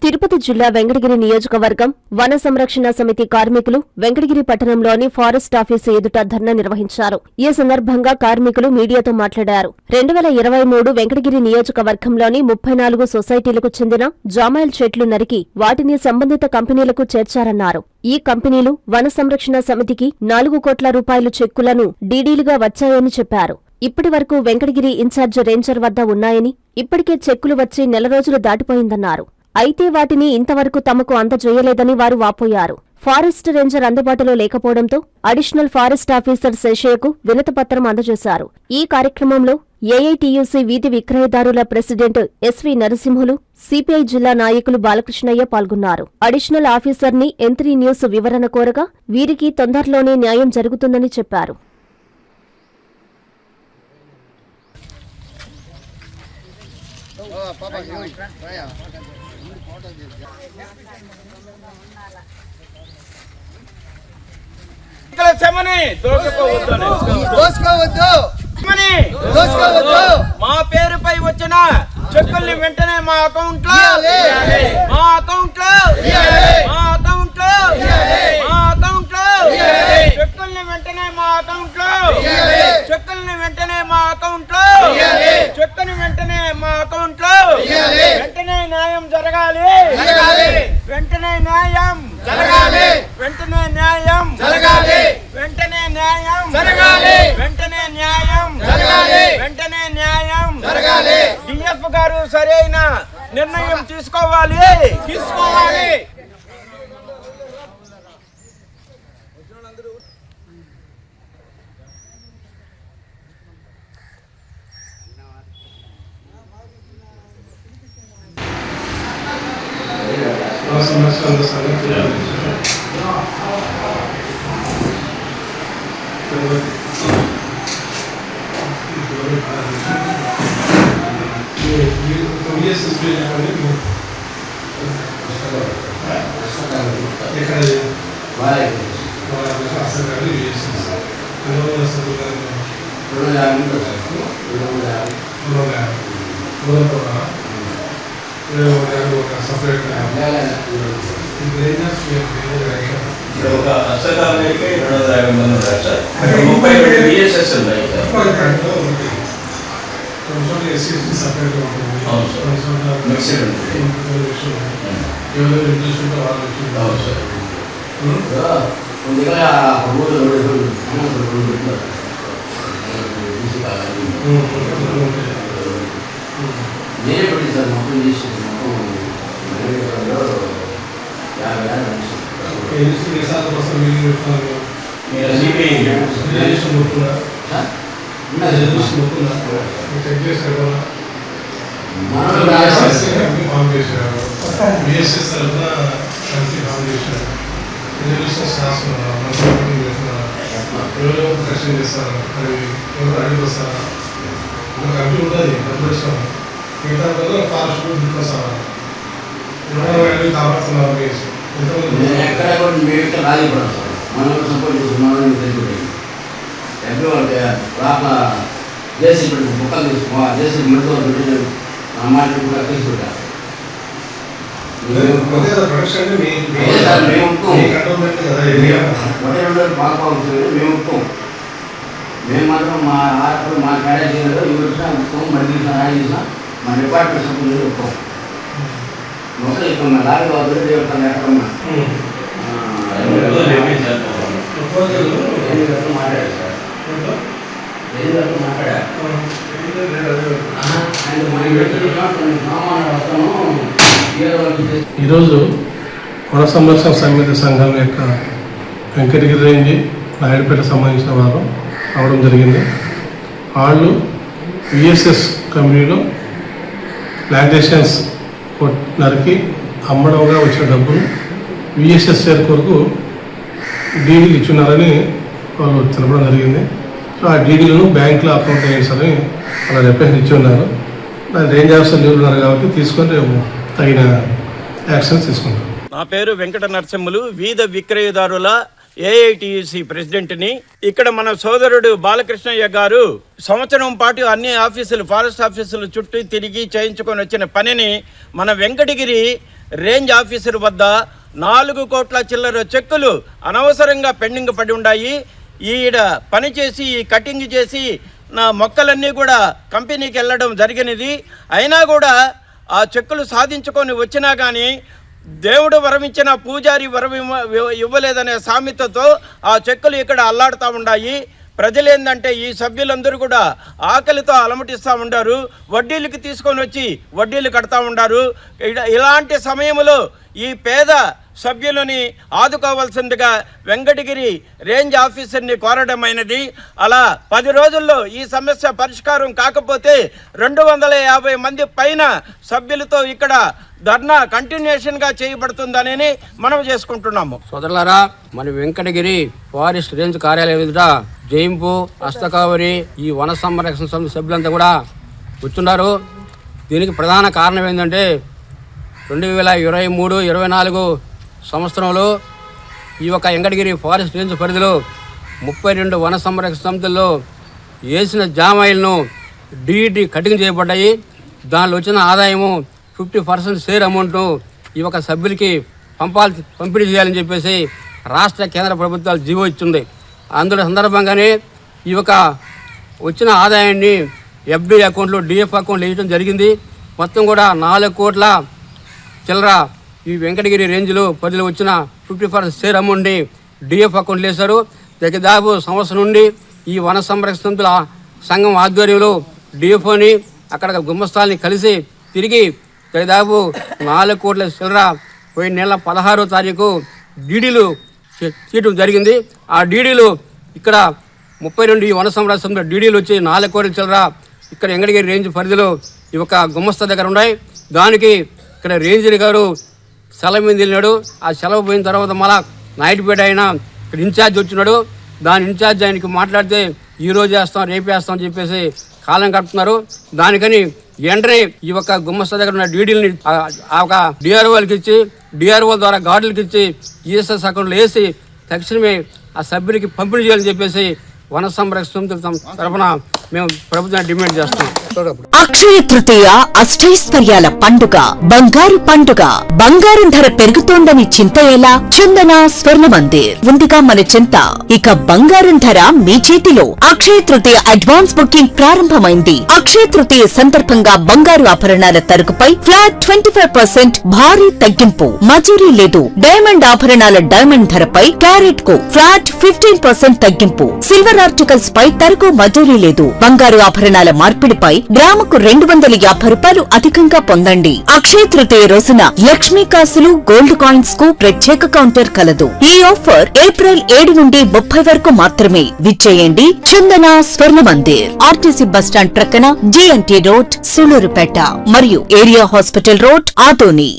తిరుపతి జిల్లా వెంకటగిరి నియోజకవర్గం వన సంరక్షణ సమితి కార్మికులు వెంకటగిరి పట్టణంలోని ఫారెస్ట్ ఆఫీసు ఎదుట ధర్నా నిర్వహించారు. ఈ సందర్భంగా కార్మికులు మీడియాతో మాట్లాడారు. 2023 వెంకటగిరి నియోజకవర్గంలోని 34 సొసైటీలకు చెందిన జామాయిల్ చెట్లు నరికి వాటిని సంబంధిత కంపెనీలకు చేర్చారన్నారు. ఈ కంపెనీలు వన సంరక్షణ సమితికి 4 కోట్ల రూపాయలు చెక్కులను డీడీలుగా వచ్చాయని చెప్పారు. ఇప్పటి వరకు వెంకటగిరి ఇన్ఛార్జ్ రేంజర్ వద్ద ఉన్నాయని, ఇప్పటికే చెక్కులు వచ్చి నెల రోజులు దాటిపోయిందన్నారు. అయితే వాటిని ఇంతవరకు తమకు అందజేయలేదని వారు వాపోయారు. ఫారెస్ట్ రేంజర్ అందుబాటులో లేకపోవడంతో అడిషనల్ ఫారెస్ట్ ఆఫీసర్ శేషయ్యకు వినతిపత్రం అందజేశారు. ఈ కార్యక్రమంలో ఏఐటీయూసీ వీధి విక్రయదారుల ప్రెసిడెంట్ ఎస్వి నరసింహులు, సిపిఐ జిల్లా నాయకులు బాలకృష్ణయ్య పాల్గొన్నారు. అడిషనల్ ఆఫీసర్ని ఎంత్రీ న్యూస్ వివరణ కోరగా వీరికి తొందరలోనే న్యాయం జరుగుతుందని చెప్పారు. మా పేరుపై వచ్చిన చెక్కుల్ని వెంటనే మా అకౌంట్ లో చెక్కుల్ని వెంటనే మా అకౌంట్ లో వెంటనే న్యాయం జరగాలి. వెంటనే న్యాయం జరగాలి. డిఎఫ్ గారు సరైన నిర్ణయం తీసుకోవాలి. మేము మాత్రం మా ఆర్డర్ మా క్యాడేజీలో మా డిపార్ట్మెంట్ సభ్యులు ఒప్పుకోం. మొత్తం ఇప్పుడు మా లారీ వాళ్ళు ఎక్కడన్నా మాట్లాడారు సార్. ఈరోజు వన సంరక్షణ సమితి సంఘం యొక్క వెంకటగిరి రేంజ్ నాయుడుపేట సంబంధించిన వారు రావడం జరిగింది. వాళ్ళు విఎస్ఎస్ కంపెనీలో ప్లాంటేషన్స్ నరికి అమ్మడంగా వచ్చిన డబ్బులు విఎస్ఎస్ షేర్ కొరకు డీడీలు ఇచ్చున్నారని వాళ్ళు తెలపడం జరిగింది. సో ఆ డీడీలను బ్యాంకులో అకౌంట్ వేయించాలని అలా రిప్రజెంట్ ఇచ్చి ఉన్నారు. దాని రేంజ్ ఆఫీసర్ లీవ్లు ఉన్నారు కాబట్టి తీసుకొని రేపు తగిన యాక్షన్ తీసుకుంటాం. నా పేరు వెంకట నరసింహులు, వీధి విక్రయదారుల ఏఐటీయూసీ ప్రెసిడెంట్ని. ఇక్కడ మన సోదరుడు బాలకృష్ణయ్య గారు సంవత్సరం పాటు అన్ని ఆఫీసులు, ఫారెస్ట్ ఆఫీసులు చుట్టూ తిరిగి చేయించుకొని వచ్చిన పనిని మన వెంకటగిరి రేంజ్ ఆఫీసర్ వద్ద 4 కోట్ల చిల్లర చెక్కులు అనవసరంగా పెండింగ్ పడి ఉన్నాయి. ఈడ పనిచేసి ఈ కటింగ్ చేసి నా మొక్కలన్నీ కూడా కంపెనీకి వెళ్ళడం జరిగినది. అయినా కూడా ఆ చెక్కులు సాధించుకొని వచ్చినా కానీ దేవుడు వరమిచ్చిన పూజారి వరం ఇవ్వలేదనే సామెతతో ఆ చెక్కులు ఇక్కడ అల్లాడుతూ ఉన్నాయి. ప్రజలు ఏంటంటే ఈ సభ్యులందరూ కూడా ఆకలితో అలమటిస్తూ ఉండారు, వడ్డీలకి తీసుకొని వచ్చి వడ్డీలు కడతా ఉండారు. ఇలాంటి సమయంలో ఈ పేద సభ్యులని ఆదుకోవాల్సిందిగా వెంకటగిరి రేంజ్ ఆఫీసర్ని కోరడమైనది. అలా 10 రోజుల్లో ఈ సమస్య పరిష్కారం కాకపోతే 250 మంది పైన సభ్యులతో ఇక్కడ ధర్నా కంటిన్యూషన్గా చేయబడుతుందని మనం చేసుకుంటున్నాము. సోదరులారా, మన వెంకటగిరి ఫారెస్ట్ రేంజ్ కార్యాలయం ఎదుట జయింపు, హస్తకావరి, ఈ వన సంరక్షణ సమితి సభ్యులంతా కూడా కూర్చున్నారు. దీనికి ప్రధాన కారణం ఏంటంటే 2023-24 సంవత్సరంలో ఈ యొక్క వెంకటగిరి ఫారెస్ట్ రేంజ్ పరిధిలో 32 వన సంరక్షణ సమితుల్లో వేసిన జామాయిలను డీఈటీ కటింగ్ చేయబడ్డాయి. దానిలో వచ్చిన ఆదాయము 50% షేర్ అమౌంట్ ఈ యొక్క సభ్యులకి పంపిణీ చేయాలని చెప్పేసి రాష్ట్ర కేంద్ర ప్రభుత్వాలు జీవో ఇచ్చింది. అందులో సందర్భంగానే ఈ యొక్క వచ్చిన ఆదాయాన్ని ఎఫ్డి అకౌంట్లో డిఎఫ్ అకౌంట్లో వేయడం జరిగింది. మొత్తం కూడా 4 కోట్ల చిల్లర ఈ వెంకటగిరి రేంజ్లో పరిధిలో వచ్చిన 50% షేర్ అమౌంట్ని డిఎఫ్ అకౌంట్లు వేశారు. దాదాపు సంవత్సరం నుండి ఈ వన సంరక్షణ సంఘం ఆధ్వర్యంలో డిఎఫ్ఓని అక్కడ గుమ్మస్తాల్ని కలిసి తిరిగి దాదాపు 4 కోట్ల చిల్లర పోయిన నెల 16వ తారీఖు డీడీలు చేయడం జరిగింది. ఆ డీడీలు ఇక్కడ 32 ఈ వన సంరక్షణ డీడీలు వచ్చి 4 కోట్ల చిల్లర ఇక్కడ వెంకటగిరి రేంజ్ పరిధిలో ఈ యొక్క గుమ్మస్తా దగ్గర ఉన్నాయి. దానికి ఇక్కడ రేంజర్ గారు సెలవు మీద వెళ్ళినాడు. ఆ సెలవు పోయిన తర్వాత మళ్ళా నాయుడుపేట ఆయన ఇక్కడ ఇన్ఛార్జ్ వచ్చినాడు. దాని ఇన్ఛార్జ్ ఆయనకి మాట్లాడితే ఈరోజు వేస్తాం, రేపు వేస్తాం అని చెప్పేసి కాలం కడుతున్నారు. దానికని వెంటనే ఈ యొక్క గుమ్మస్తా దగ్గర ఉన్న డీడీలని ఆ ఒక డిఆర్ఓలకి ఇచ్చి, డిఆర్ఓ ద్వారా గార్డులకి ఇచ్చి ఈఎస్ఎస్ అకౌంట్లో వేసి తక్షణమే ఆ సభ్యుడికి పంపిణీ చేయాలని చెప్పేసి వన సంరక్షణ తరఫున మేము ప్రభుత్వాన్ని డిమాండ్ చేస్తాం. అక్షయ తృతీయ అష్టైశ్వర్యాల పండుగ, బంగారు పండుగ. బంగారం ధర పెరుగుతోందని చింత ఎలా? చందన స్వర్ణ మందిర్ ఉందిగా మన చింత. ఇక బంగారం ధర మీ చేతిలో. అక్షయ తృతీయ అడ్వాన్స్ బుకింగ్ ప్రారంభమైంది. అక్షయ తృతీయ సందర్భంగా బంగారు ఆభరణాల తరుగుపై ఫ్లాట్ 25% భారీ తగ్గింపు. మజూరీ లేదు. డైమండ్ ఆభరణాల డైమండ్ ధరపై క్యారెట్ కు ఫ్లాట్ 15% తగ్గింపు. సిల్వర్ ఆర్టికల్స్ పై తరుగు మజూరీ లేదు. బంగారు ఆభరణాల మార్పిడిపై గ్రాముకు 250 రూపాయలు అధికంగా పొందండి. అక్షయ తృతీయ రోజున లక్ష్మీ కాసులు, గోల్డ్ కాయిన్స్ కు ప్రత్యేక కౌంటర్ కలదు. ఈ ఆఫర్ ఏప్రిల్ 7 నుండి 30 వరకు మాత్రమే. విచ్చేయండి చందన స్వర్ణ మందిర్, ఆర్టీసీ బస్టాండ్ ప్రక్కన, జీఎన్టీ రోడ్, సూలూరుపేట మరియు ఏరియా హాస్పిటల్ రోడ్, ఆదోని.